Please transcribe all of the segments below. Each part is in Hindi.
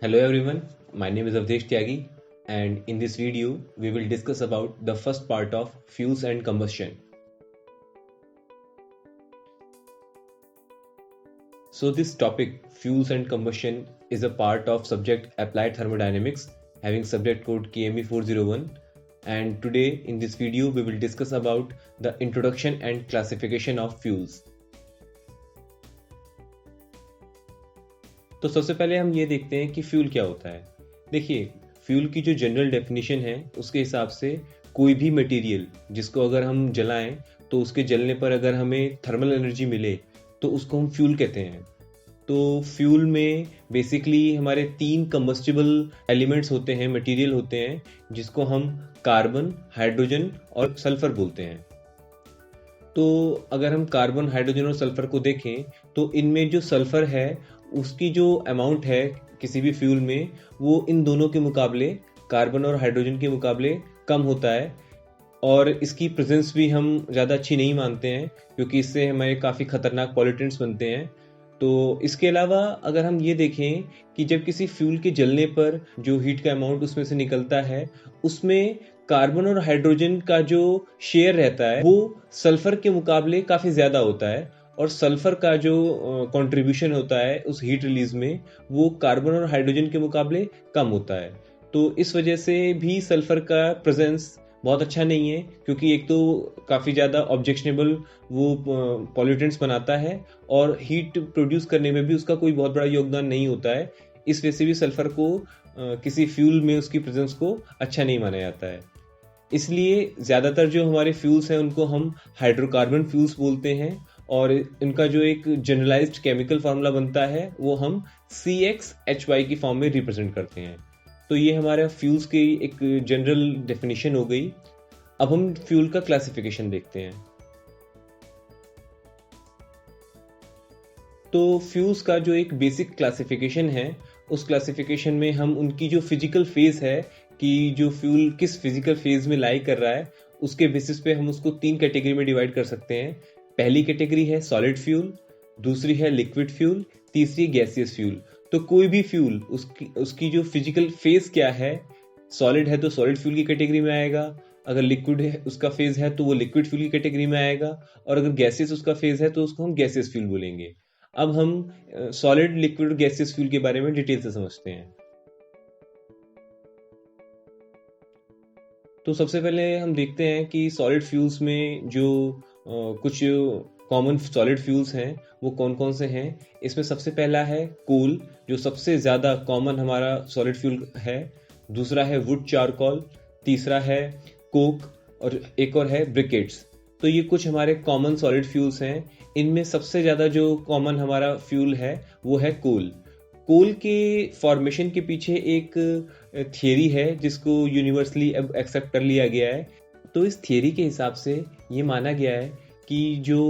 Hello everyone, my name is Avdesh Tyagi, and in this video we will discuss about the first part of fuels and combustion. So this topic, fuels and combustion, is a part of subject Applied Thermodynamics having subject code KME 401, and today in this video we will discuss about the introduction and classification of fuels. तो सबसे पहले हम ये देखते हैं कि फ्यूल क्या होता है। देखिए, फ्यूल की जो जनरल डेफिनेशन है उसके हिसाब से कोई भी मटेरियल जिसको अगर हम जलाएं तो उसके जलने पर अगर हमें थर्मल एनर्जी मिले तो उसको हम फ्यूल कहते हैं। तो फ्यूल में बेसिकली हमारे 3 कंबस्टिबल एलिमेंट्स होते हैं, मटेरियल होते हैं, जिसको हम कार्बन, हाइड्रोजन और सल्फर बोलते हैं। तो अगर हम कार्बन, हाइड्रोजन और सल्फर को देखें तो इनमें जो सल्फर है उसकी जो अमाउंट है किसी भी फ्यूल में वो इन दोनों के मुकाबले, कार्बन और हाइड्रोजन के मुकाबले कम होता है, और इसकी प्रेजेंस भी हम ज़्यादा अच्छी नहीं मानते हैं क्योंकि इससे हमारे काफ़ी खतरनाक पॉल्यूटेंट्स बनते हैं। तो इसके अलावा अगर हम ये देखें कि जब किसी फ्यूल के जलने पर जो हीट का अमाउंट उसमें से निकलता है उसमें कार्बन और हाइड्रोजन का जो शेयर रहता है वो सल्फर के मुकाबले काफ़ी ज़्यादा होता है, और सल्फर का जो कंट्रीब्यूशन होता है उस हीट रिलीज में वो कार्बन और हाइड्रोजन के मुकाबले कम होता है। तो इस वजह से भी सल्फर का प्रेजेंस बहुत अच्छा नहीं है क्योंकि एक तो काफ़ी ज़्यादा ऑब्जेक्शनेबल वो पॉल्यूटेंट्स बनाता है और हीट प्रोड्यूस करने में भी उसका कोई बहुत बड़ा योगदान नहीं होता है। इस वजह से भी सल्फर को किसी फ्यूल में उसकी प्रेजेंस को अच्छा नहीं माना जाता है। इसलिए ज़्यादातर जो हमारे फ्यूल्स हैं उनको हम हाइड्रोकार्बन फ्यूल्स बोलते हैं, और इनका जो एक जनरलाइज्ड केमिकल फार्मूला बनता है वो हम CxHy की फॉर्म में रिप्रेजेंट करते हैं। तो ये हमारा फ्यूल्स की एक जनरल डेफिनेशन हो गई। अब हम फ्यूल का क्लासिफिकेशन देखते हैं। तो फ्यूल्स का जो एक बेसिक क्लासिफिकेशन है उस क्लासिफिकेशन में हम उनकी जो फिजिकल फेज है कि जो फ्यूल किस फिजिकल फेज में लाई कर रहा है उसके बेसिस पे हम उसको 3 कैटेगरी में डिवाइड कर सकते हैं। पहली कैटेगरी है सॉलिड फ्यूल, दूसरी है लिक्विड फ्यूल, तीसरी गैसियस फ्यूल। तो कोई भी फ्यूल उसकी जो फिजिकल फेज क्या है, सॉलिड है तो सॉलिड फ्यूल की कैटेगरी में आएगा, अगर लिक्विड है उसका फेज है तो वो लिक्विड फ्यूल की कैटेगरी में आएगा, और अगर गैसियस उसका फेज है तो उसको हम गैसियस फ्यूल बोलेंगे। अब हम सॉलिड, लिक्विड और गैसियस फ्यूल के बारे में डिटेल से समझते हैं। तो सबसे पहले हम देखते हैं कि सॉलिड फ्यूल्स में जो कुछ कॉमन सॉलिड फ्यूल्स हैं वो कौन कौन से हैं। इसमें सबसे पहला है कोल, जो सबसे ज़्यादा कॉमन हमारा सॉलिड फ्यूल है। दूसरा है वुड चारकोल, तीसरा है कोक, और एक और है ब्रिकेट्स। तो ये कुछ हमारे कॉमन सॉलिड फ्यूल्स हैं। इनमें सबसे ज़्यादा जो कॉमन हमारा फ्यूल है वो है कोल। कोल के फॉर्मेशन के पीछे एक थियरी है जिसको यूनिवर्सली अब एक्सेप्ट कर लिया गया है। तो इस थियरी के हिसाब से ये माना गया है कि जो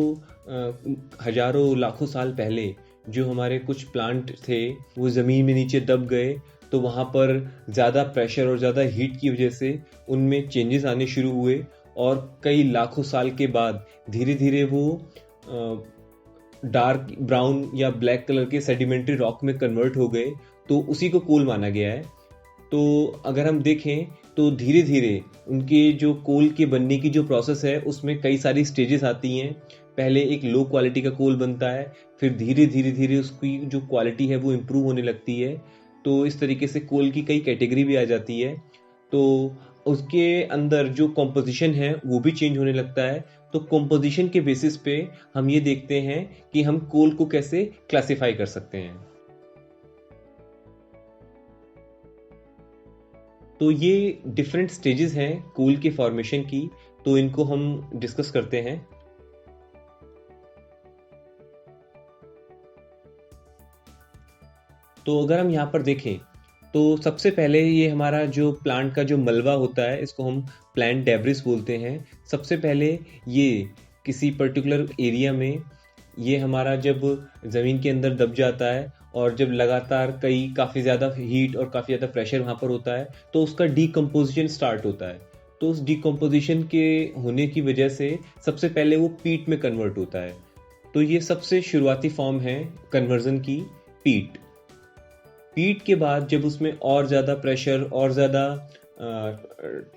हजारों लाखों साल पहले जो हमारे कुछ प्लांट थे वो ज़मीन में नीचे दब गए, तो वहाँ पर ज़्यादा प्रेशर और ज़्यादा हीट की वजह से उनमें चेंजेस आने शुरू हुए, और कई लाखों साल के बाद धीरे धीरे वो डार्क ब्राउन या ब्लैक कलर के सेडिमेंट्री रॉक में कन्वर्ट हो गए। तो उसी को कोल माना गया है। तो अगर हम देखें तो धीरे धीरे उनके जो कोल के बनने की जो प्रोसेस है उसमें कई सारी स्टेजेस आती हैं। पहले एक लो क्वालिटी का कोल बनता है, फिर धीरे धीरे धीरे उसकी जो क्वालिटी है वो इम्प्रूव होने लगती है। तो इस तरीके से कोल की कई कैटेगरी भी आ जाती है। तो उसके अंदर जो कॉम्पोजिशन है वो भी चेंज होने लगता है। तो कॉम्पोजिशन के बेसिस पे हम ये देखते हैं कि हम कोल को कैसे क्लासिफाई कर सकते हैं। तो ये डिफरेंट स्टेजेस हैं कोल के फॉर्मेशन की, तो इनको हम डिस्कस करते हैं। तो अगर हम यहाँ पर देखें तो सबसे पहले ये हमारा जो प्लांट का जो मलबा होता है इसको हम प्लांट डेब्रिस बोलते हैं। सबसे पहले ये किसी पर्टिकुलर एरिया में ये हमारा जब ज़मीन के अंदर दब जाता है और जब लगातार काफ़ी ज़्यादा हीट और काफ़ी ज़्यादा प्रेशर वहाँ पर होता है तो उसका डीकम्पोजिशन स्टार्ट होता है। तो उस डीकम्पोजिशन के होने की वजह से सबसे पहले वो पीट में कन्वर्ट होता है। तो ये सबसे शुरुआती फॉर्म है कन्वर्जन की, पीट। पीट के बाद जब उसमें और ज़्यादा प्रेशर और ज़्यादा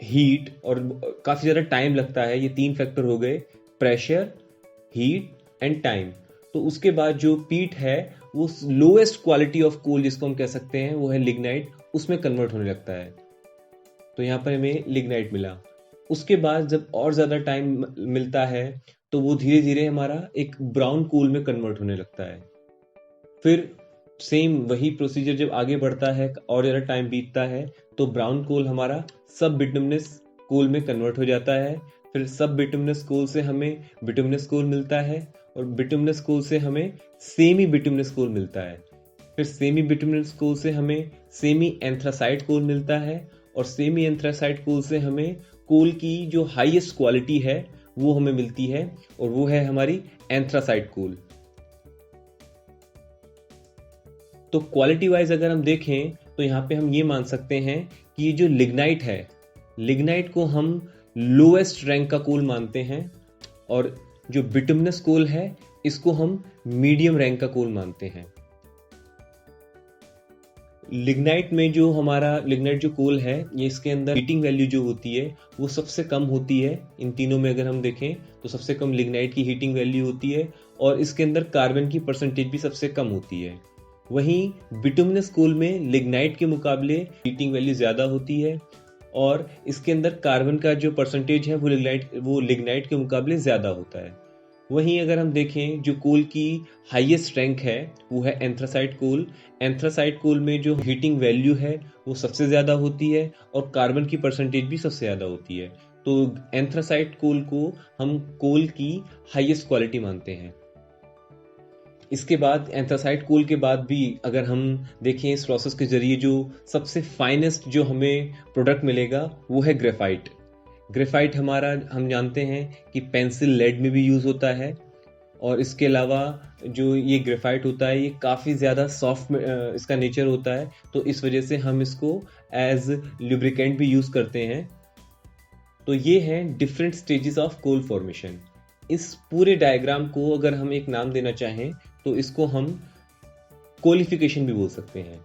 हीट और काफ़ी ज़्यादा टाइम लगता है, ये 3 फैक्टर हो गए, प्रेशर, हीट एंड टाइम। तो उसके बाद जो पीट है वो लोएस्ट क्वालिटी ऑफ कोल जिसको हम कह सकते हैं वो है लिग्नाइट, उसमें कन्वर्ट होने लगता है। तो यहाँ पर हमें लिग्नाइट मिला। उसके बाद जब और ज़्यादा टाइम मिलता है तो वो धीरे धीरे हमारा एक ब्राउन कोल में कन्वर्ट होने लगता है। फिर सेम वही प्रोसीजर जब आगे बढ़ता है और ज़्यादा टाइम बीतता है तो ब्राउन कोल हमारा सब बिटुमिनस कोल में कन्वर्ट हो जाता है। फिर सब बिटुमिनस कोल से हमें बिटुमिनस कोल मिलता है और बिटुमिनस कोल से हमें सेमी बिटुमिनस कोल मिलता है। फिर सेमी बिटुमिनस कोल से हमें सेमी एंथ्रासाइट कोल मिलता है और सेमी एंथ्रासाइट कोल से हमें कोल की जो हाईएस्ट क्वालिटी है वो हमें मिलती है और वो है हमारी एंथ्रासाइट कोल। तो क्वालिटी वाइज अगर हम देखें तो यहाँ पे हम ये मान सकते हैं कि ये जो लिग्नाइट है, लिग्नाइट को हम लोएस्ट रैंक का कोल मानते हैं और जो बिटुमिनस कोल है इसको हम मीडियम रैंक का कोल मानते हैं। लिग्नाइट में जो हमारा लिग्नाइट जो कोल है ये इसके अंदर हीटिंग वैल्यू जो होती है वो सबसे कम होती है। इन तीनों में अगर हम देखें तो सबसे कम लिग्नाइट की हीटिंग वैल्यू होती है और इसके अंदर कार्बन की परसेंटेज भी सबसे कम होती है। वहीं बिटुमिनस कोल में लिग्नाइट के मुकाबले हीटिंग वैल्यू ज़्यादा होती है और इसके अंदर कार्बन का जो परसेंटेज है वो लिग्नाइट के मुकाबले ज़्यादा होता है। वहीं अगर हम देखें जो कोल की हाईएस्ट रैंक है वो है एंथ्रासाइट कोल। एंथ्रासाइट कोल में जो हीटिंग वैल्यू है वो सबसे ज़्यादा होती है और कार्बन की परसेंटेज भी सबसे ज़्यादा होती है। तो एंथ्रासाइट कोल को हम कोल की हाईएस्ट क्वालिटी मानते हैं। इसके बाद एंथ्रासाइट कोल के बाद भी अगर हम देखें इस प्रोसेस के जरिए जो सबसे फाइनेस्ट जो हमें प्रोडक्ट मिलेगा वो है ग्रेफाइट। ग्रेफाइट हमारा हम जानते हैं कि पेंसिल लेड में भी यूज़ होता है और इसके अलावा जो ये ग्रेफाइट होता है ये काफ़ी ज़्यादा सॉफ्ट इसका नेचर होता है, तो इस वजह से हम इसको एज लुब्रिकेंट भी यूज़ करते हैं। तो ये हैं different stages of coal formation. इस पूरे डायग्राम को अगर हम एक नाम देना चाहें तो इसको हम कोलिफिकेशन भी बोल सकते हैं।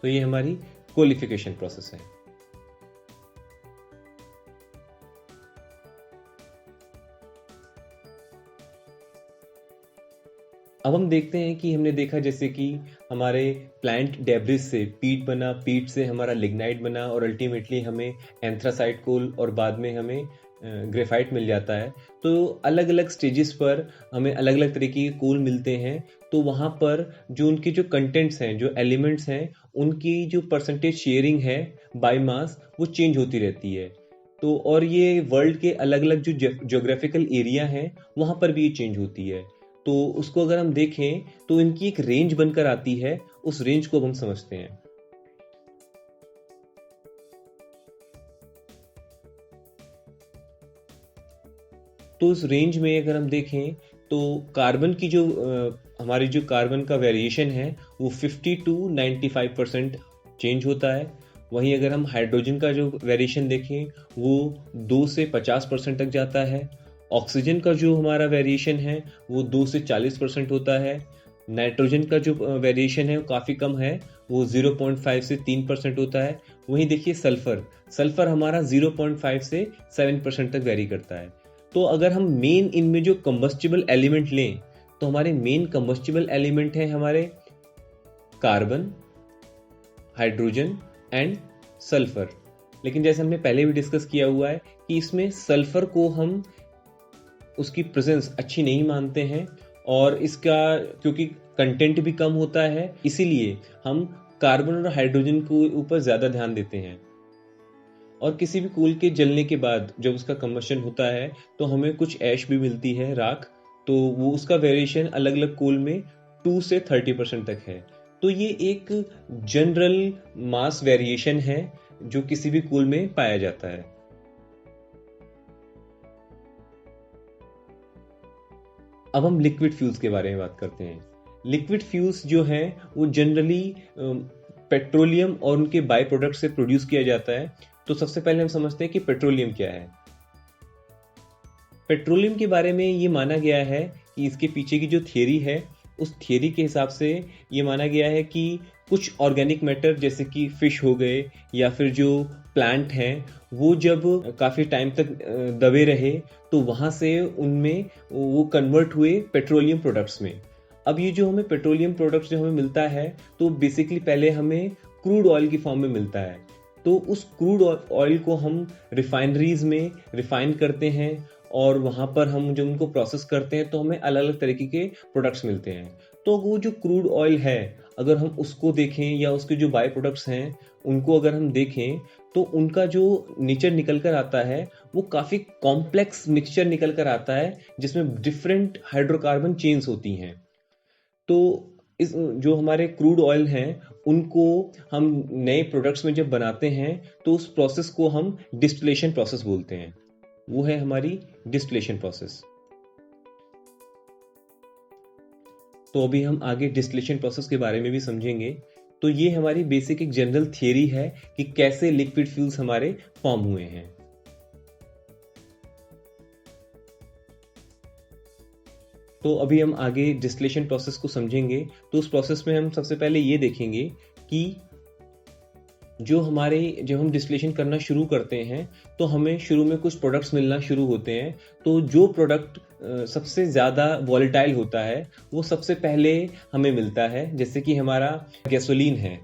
तो ये हमारी कोलिफिकेशन प्रोसेस है। अब हम देखते हैं कि हमने देखा जैसे कि हमारे प्लांट डेब्रिस से पीट बना, पीट से हमारा लिग्नाइट बना और अल्टीमेटली हमें एंथ्रासाइट कोल और बाद में हमें ग्रेफाइट मिल जाता है। तो अलग अलग स्टेजेस पर हमें अलग अलग तरीके के कोल मिलते हैं। तो वहाँ पर जो उनके जो कंटेंट्स हैं, जो एलिमेंट्स हैं, उनकी जो परसेंटेज शेयरिंग है बाय मास वो चेंज होती रहती है। तो और ये वर्ल्ड के अलग अलग जो ज्योग्राफिकल एरिया हैं वहाँ पर भी ये चेंज होती है। तो उसको अगर हम देखें तो इनकी एक रेंज बनकर आती है, उस रेंज को अब हम समझते हैं। तो उस रेंज में अगर हम देखें तो कार्बन की जो हमारी जो कार्बन का वेरिएशन है वो 50 to 95% चेंज होता है। वहीं अगर हम हाइड्रोजन का जो वेरिएशन देखें वो 2 से 50% तक जाता है। ऑक्सीजन का जो हमारा वेरिएशन है वो 2 से 40% होता है। नाइट्रोजन का जो वेरिएशन है वो काफ़ी कम है, वो 0.5 से 3% होता है। वहीं देखिए सल्फर हमारा 0.5 से 7% तक वेरी करता है। तो अगर हम मेन इनमें जो कंबस्टिबल एलिमेंट लें तो हमारे मेन कंबस्टिबल एलिमेंट हैं हमारे कार्बन, हाइड्रोजन एंड सल्फर। लेकिन जैसे हमने पहले भी डिस्कस किया हुआ है कि इसमें सल्फर को हम उसकी प्रेजेंस अच्छी नहीं मानते हैं और इसका क्योंकि कंटेंट भी कम होता है इसीलिए हम कार्बन और हाइड्रोजन के ऊपर ज़्यादा ध्यान देते हैं। और किसी भी कोल के जलने के बाद जब उसका कंबशन होता है तो हमें कुछ ऐश भी मिलती है, राख। तो वो उसका वेरिएशन अलग अलग कोल में 2 से 30% तक है। तो ये एक जनरल मास वेरिएशन है जो किसी भी कोल में पाया जाता है। अब हम लिक्विड फ्यूल्स के बारे में बात करते हैं। लिक्विड फ्यूल्स जो हैं वो जनरली पेट्रोलियम और उनके बाय प्रोडक्ट से प्रोड्यूस किया जाता है। तो सबसे पहले हम समझते हैं कि पेट्रोलियम क्या है। पेट्रोलियम के बारे में ये माना गया है कि इसके पीछे की जो थियरी है, उस थियरी के हिसाब से ये माना गया है कि कुछ ऑर्गेनिक मैटर जैसे कि फिश हो गए या फिर जो प्लांट हैं, वो जब काफ़ी टाइम तक दबे रहे तो वहाँ से उनमें वो कन्वर्ट हुए पेट्रोलियम प्रोडक्ट्स में। अब ये जो हमें पेट्रोलियम प्रोडक्ट्स जो हमें मिलता है, तो बेसिकली पहले हमें क्रूड ऑयल की फॉर्म में मिलता है। तो उस क्रूड ऑयल को हम रिफाइनरीज में रिफाइन करते हैं और वहाँ पर हम जब उनको प्रोसेस करते हैं तो हमें अलग अलग तरीके के प्रोडक्ट्स मिलते हैं। तो वो जो क्रूड ऑयल है, अगर हम उसको देखें या उसके जो बाय प्रोडक्ट्स हैं उनको अगर हम देखें, तो उनका जो नेचर निकल कर आता है वो काफ़ी कॉम्प्लेक्स मिक्सचर निकल कर आता है, जिसमें डिफरेंट हाइड्रोकार्बन चेन्स होती हैं। तो इस जो हमारे क्रूड ऑयल हैं उनको हम नए प्रोडक्ट्स में जब बनाते हैं तो उस प्रोसेस को हम डिस्टिलेशन प्रोसेस बोलते हैं। वो है हमारी डिस्टिलेशन प्रोसेस। तो अभी हम आगे डिस्टिलेशन प्रोसेस के बारे में भी समझेंगे। तो ये हमारी बेसिक एक जनरल थियरी है कि कैसे लिक्विड फ्यूल्स हमारे फॉर्म हुए हैं। तो अभी हम आगे डिस्टिलेशन प्रोसेस को समझेंगे। तो उस प्रोसेस में हम सबसे पहले ये देखेंगे कि जब हम डिस्टिलेशन करना शुरू करते हैं तो हमें शुरू में कुछ प्रोडक्ट्स मिलना शुरू होते हैं। तो जो प्रोडक्ट सबसे ज़्यादा वॉलेटाइल होता है वो सबसे पहले हमें मिलता है, जैसे कि हमारा गैसोलीन है।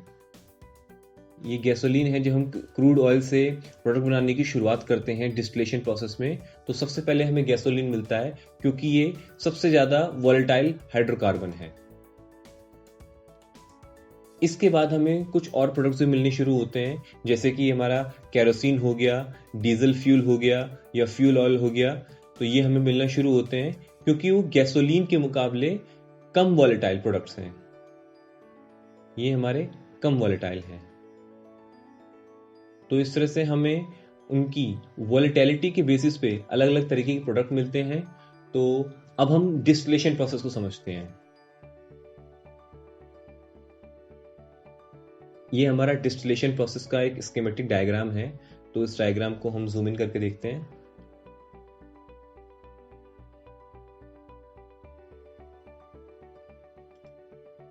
ये गैसोलीन है, जब हम क्रूड ऑयल से प्रोडक्ट बनाने की शुरुआत करते हैं डिस्टिलेशन प्रोसेस में, तो सबसे पहले हमें गैसोलीन मिलता है क्योंकि ये सबसे ज़्यादा वॉलेटाइल हाइड्रोकार्बन है। इसके बाद हमें कुछ और प्रोडक्ट्स भी मिलने शुरू होते हैं, जैसे कि हमारा केरोसिन हो गया, डीजल फ्यूल हो गया या फ्यूल ऑयल हो गया। तो ये हमें मिलना शुरू होते हैं क्योंकि वो गैसोलीन के मुकाबले कम वॉलेटाइल प्रोडक्ट्स हैं। ये हमारे कम वॉलेटाइल हैं। तो इस तरह से हमें उनकी वॉलेटिलिटी के बेसिस पे अलग अलग तरीके के प्रोडक्ट मिलते हैं। तो अब हम डिस्टिलेशन प्रोसेस को समझते हैं। ये हमारा डिस्टिलेशन प्रोसेस का एक स्कीमेटिक डायग्राम है। तो इस डायग्राम को हम जूम इन करके देखते हैं।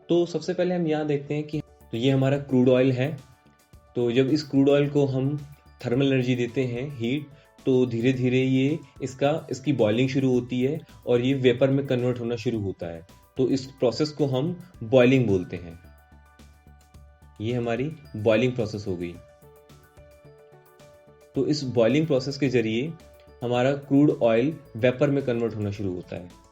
तो सबसे पहले हम यहाँ देखते हैं कि तो ये हमारा क्रूड ऑयल है। तो जब इस क्रूड ऑयल को हम थर्मल एनर्जी देते हैं, हीट, तो धीरे धीरे ये इसकी बॉइलिंग शुरू होती है और ये वेपर में कन्वर्ट होना शुरू होता है। तो इस प्रोसेस को हम बॉइलिंग बोलते हैं। ये हमारी बॉइलिंग प्रोसेस हो गई। तो इस बॉइलिंग प्रोसेस के जरिए हमारा क्रूड ऑयल वेपर में कन्वर्ट होना शुरू होता है।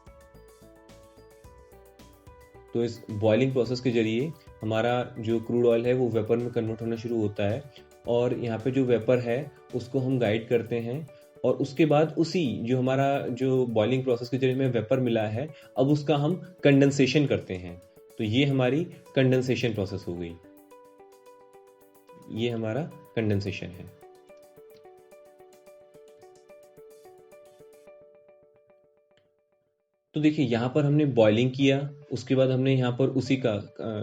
तो इस बॉइलिंग प्रोसेस के जरिए हमारा जो क्रूड ऑयल है वो वेपर में कन्वर्ट होना शुरू होता है और यहाँ पे जो वेपर है उसको हम गाइड करते हैं। और उसके बाद उसी जो हमारा जो बॉइलिंग प्रोसेस के जरिए हमें वेपर मिला है, अब उसका हम कंडेंसेशन करते हैं। तो ये हमारी कंडेंसेशन प्रोसेस हो गई। ये हमारा कंडेंसेशन है। तो देखिए यहाँ पर हमने बॉइलिंग किया, उसके बाद हमने यहाँ पर उसी का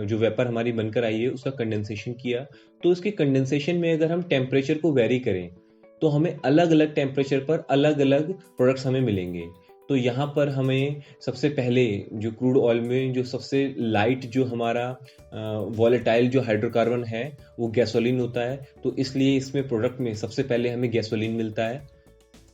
जो वेपर हमारी बनकर आई है उसका कंडेंसेशन किया। तो इसके कंडेंसेशन में अगर हम टेम्परेचर को वेरी करें तो हमें अलग अलग टेम्परेचर पर अलग अलग प्रोडक्ट्स हमें मिलेंगे। तो यहाँ पर हमें सबसे पहले जो क्रूड ऑयल में जो सबसे लाइट जो हमारा वॉलेटाइल जो हाइड्रोकार्बन है वो गैसोलीन होता है। तो इसलिए इसमें प्रोडक्ट में सबसे पहले हमें गैसोलीन मिलता है।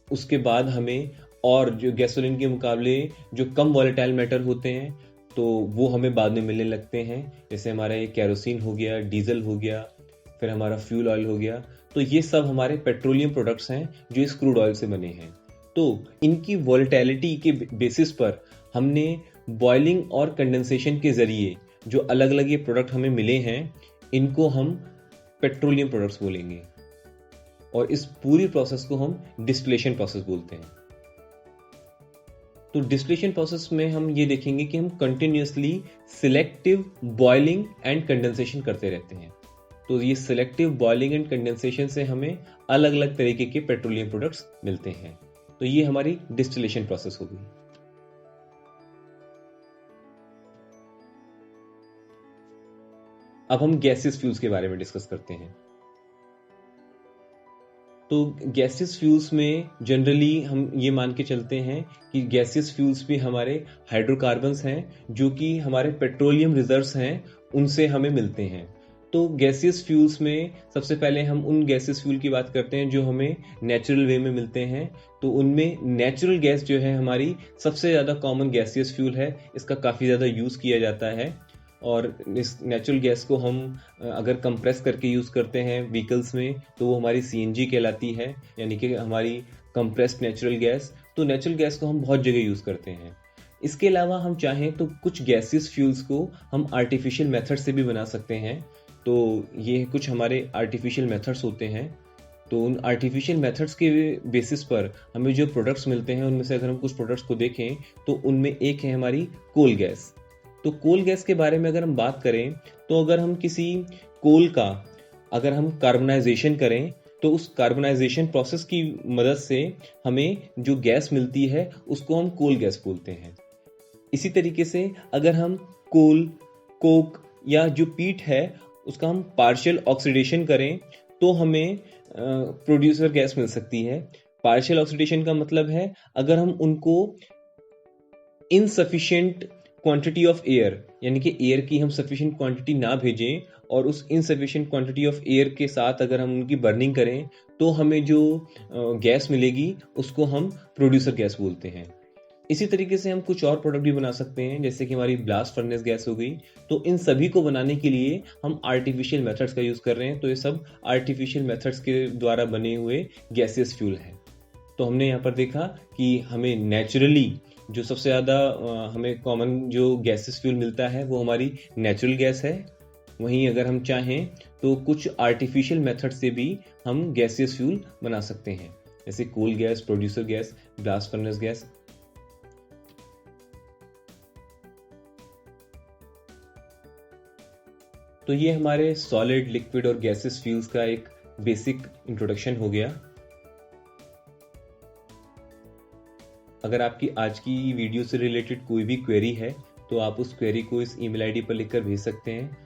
उसके बाद हमें और जो गैसोलीन के मुकाबले जो कम वॉलेटाइल मैटर होते हैं तो वो हमें बाद में मिलने लगते हैं, जैसे हमारा ये केरोसिन हो गया, डीजल हो गया, फिर हमारा फ्यूल ऑयल हो गया। तो ये सब हमारे पेट्रोलियम प्रोडक्ट्स हैं जो इस क्रूड ऑयल से बने हैं। तो इनकी वॉलेटिलिटी के बेसिस पर हमने बॉइलिंग और कंडेंसेशन के जरिए जो अलग अलग ये प्रोडक्ट हमें मिले हैं, इनको हम पेट्रोलियम प्रोडक्ट्स बोलेंगे और इस पूरी प्रोसेस को हम डिस्टिलेशन प्रोसेस बोलते हैं। तो डिस्टिलेशन प्रोसेस में हम ये देखेंगे कि हम continuously selective boiling and condensation करते रहते हैं। तो ये सिलेक्टिव बॉइलिंग एंड कंडेंसेशन से हमें अलग अलग तरीके के पेट्रोलियम प्रोडक्ट्स मिलते हैं। तो ये हमारी डिस्टिलेशन प्रोसेस होगी। अब हम गैसियस फ्यूल्स के बारे में डिस्कस करते हैं। तो गैसियस फ्यूल्स में जनरली हम ये मान के चलते हैं कि गैसियस फ्यूल्स भी हमारे हाइड्रोकार्बन्स हैं जो कि हमारे पेट्रोलियम रिजर्व्स हैं उनसे हमें मिलते हैं। तो गैसियस फ्यूल्स में सबसे पहले हम उन गैसियस फ्यूल की बात करते हैं जो हमें नेचुरल वे में मिलते हैं। तो उनमें नेचुरल गैस जो है हमारी सबसे ज़्यादा कॉमन गैसियस फ्यूल है, इसका काफ़ी ज़्यादा यूज़ किया जाता है। और इस नेचुरल गैस को हम अगर कंप्रेस करके यूज़ करते हैं व्हीकल्स में तो वो हमारी सीएनजी कहलाती है, यानी कि हमारी कंप्रेस्ड नेचुरल गैस। तो नेचुरल गैस को हम बहुत जगह यूज़ करते हैं। इसके अलावा हम चाहें तो कुछ गैसियस फ्यूल्स को हम आर्टिफिशियल मेथड से भी बना सकते हैं। तो ये कुछ हमारे आर्टिफिशियल मेथड्स होते हैं। तो उन आर्टिफिशियल मेथड्स के बेसिस पर हमें जो प्रोडक्ट्स मिलते हैं उनमें से अगर हम कुछ प्रोडक्ट्स को देखें तो उनमें एक है हमारी कोल गैस। तो कोल गैस के बारे में अगर हम बात करें तो अगर हम किसी कोल का अगर हम कार्बनाइजेशन करें तो उस कार्बनाइजेशन प्रोसेस की मदद से हमें जो गैस मिलती है उसको हम कोल गैस बोलते हैं। इसी तरीके से अगर हम कोल, कोक या जो पीट है उसका हम पार्शियल ऑक्सीडेशन करें तो हमें प्रोड्यूसर गैस मिल सकती है। पार्शियल ऑक्सीडेशन का मतलब है अगर हम उनको इनसफिशिएंट क्वांटिटी ऑफ एयर, यानी कि एयर की हम सफिशिएंट क्वांटिटी ना भेजें और उस इनसफिशिएंट क्वांटिटी ऑफ एयर के साथ अगर हम उनकी बर्निंग करें तो हमें जो गैस मिलेगी उसको हम प्रोड्यूसर गैस बोलते हैं। इसी तरीके से हम कुछ और प्रोडक्ट भी बना सकते हैं जैसे कि हमारी ब्लास्ट फर्नेस गैस हो गई। तो इन सभी को बनाने के लिए हम आर्टिफिशियल मेथड्स का यूज़ कर रहे हैं। तो ये सब आर्टिफिशियल मेथड्स के द्वारा बने हुए गैसियस फ्यूल हैं। तो हमने यहाँ पर देखा कि हमें नेचुरली जो सबसे ज़्यादा हमें कॉमन जो गैसियस फ्यूल मिलता है वो हमारी नेचुरल गैस है। वहीं अगर हम चाहें तो कुछ आर्टिफिशियल मेथड से भी हम गैसियस फ्यूल बना सकते हैं जैसे coal gas, producer gas, blast furnace gas. तो ये हमारे सॉलिड, लिक्विड और गैसेस फ्यूल्स का एक बेसिक इंट्रोडक्शन हो गया। अगर आपकी आज की वीडियो से रिलेटेड कोई भी क्वेरी है तो आप उस क्वेरी को इस ईमेल आईडी पर लिखकर भेज सकते हैं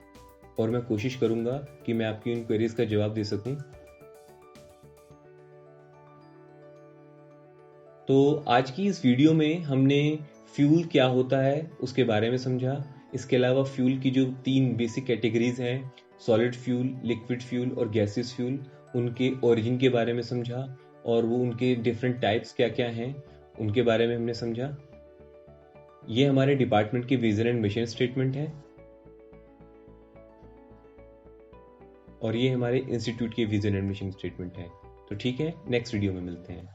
और मैं कोशिश करूंगा कि मैं आपकी उन क्वेरीज का जवाब दे सकूं। तो आज की इस वीडियो में हमने फ्यूल क्या होता है उसके बारे में समझा। इसके अलावा फ्यूल की जो 3 बेसिक कैटेगरीज हैं, सॉलिड फ्यूल, लिक्विड फ्यूल और गैसियस फ्यूल, उनके ओरिजिन के बारे में समझा और वो उनके डिफरेंट टाइप्स क्या क्या हैं उनके बारे में हमने समझा। ये हमारे डिपार्टमेंट की विजन एंड मिशन स्टेटमेंट है और ये हमारे इंस्टीट्यूट की विजन एंड मिशन स्टेटमेंट है। तो ठीक है, नेक्स्ट वीडियो में मिलते हैं।